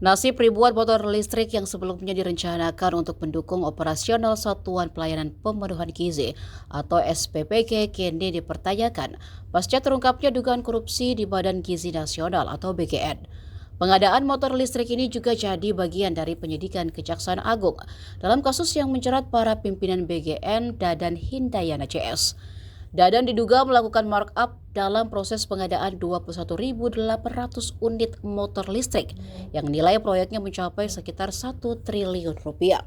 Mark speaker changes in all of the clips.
Speaker 1: Nasib ribuan motor listrik yang sebelumnya direncanakan untuk mendukung operasional Satuan Pelayanan Pemenuhan Gizi atau SPPG kini dipertanyakan pasca terungkapnya dugaan korupsi di Badan Gizi Nasional atau BGN. Pengadaan motor listrik ini juga jadi bagian dari penyidikan Kejaksaan Agung dalam kasus yang menjerat para pimpinan BGN Dadan Hindayana CS. Dadan diduga melakukan markup dalam proses pengadaan 21.800 unit motor listrik yang nilai proyeknya mencapai sekitar 1 triliun rupiah.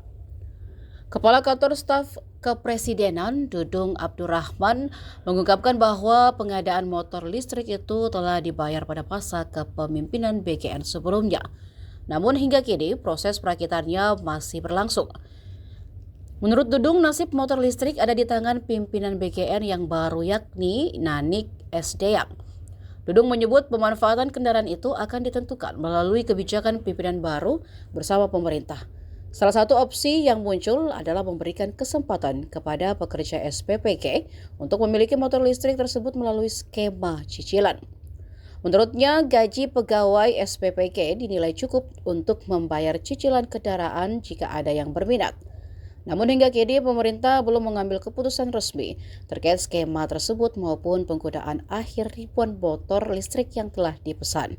Speaker 1: Kepala Kantor Staf Kepresidenan Dudung Abdurrahman mengungkapkan bahwa pengadaan motor listrik itu telah dibayar pada masa kepemimpinan BGN sebelumnya. Namun hingga kini proses perakitannya masih berlangsung. Menurut Dudung, nasib motor listrik ada di tangan pimpinan BGN yang baru yakni Nanik Sdeyang. Dudung menyebut pemanfaatan kendaraan itu akan ditentukan melalui kebijakan pimpinan baru bersama pemerintah. Salah satu opsi yang muncul adalah memberikan kesempatan kepada pekerja SPPG untuk memiliki motor listrik tersebut melalui skema cicilan. Menurutnya, gaji pegawai SPPG dinilai cukup untuk membayar cicilan kendaraan jika ada yang berminat. Namun hingga kini pemerintah belum mengambil keputusan resmi terkait skema tersebut maupun penggunaan akhir ribuan motor listrik yang telah dipesan.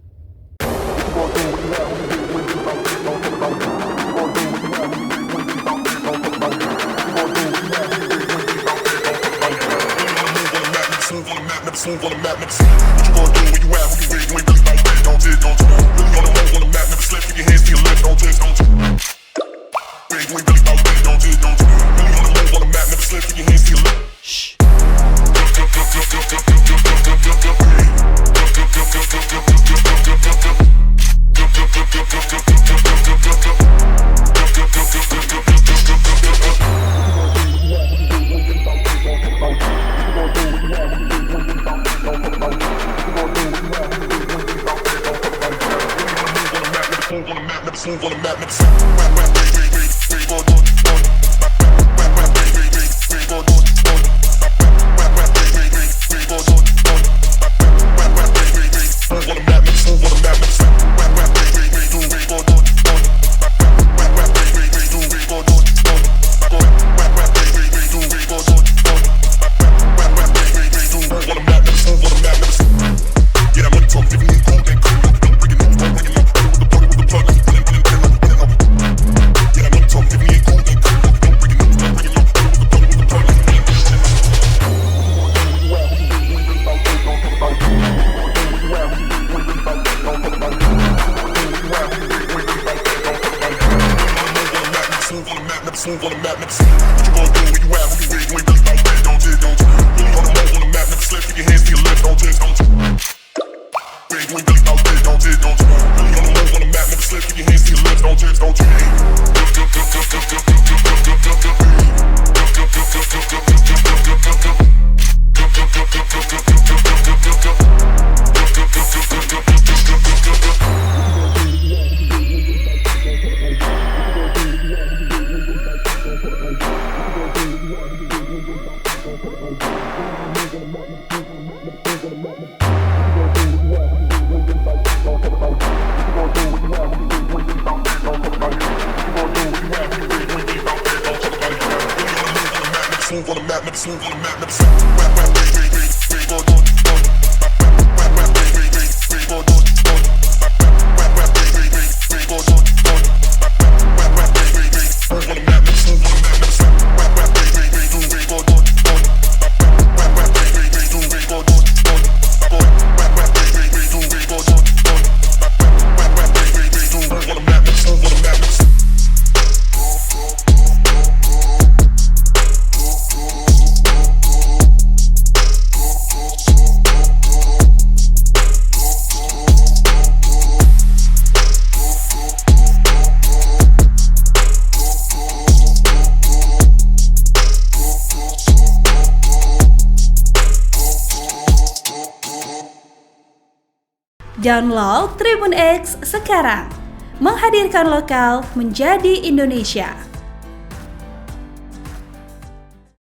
Speaker 2: Download Tribun X sekarang, menghadirkan lokal menjadi Indonesia.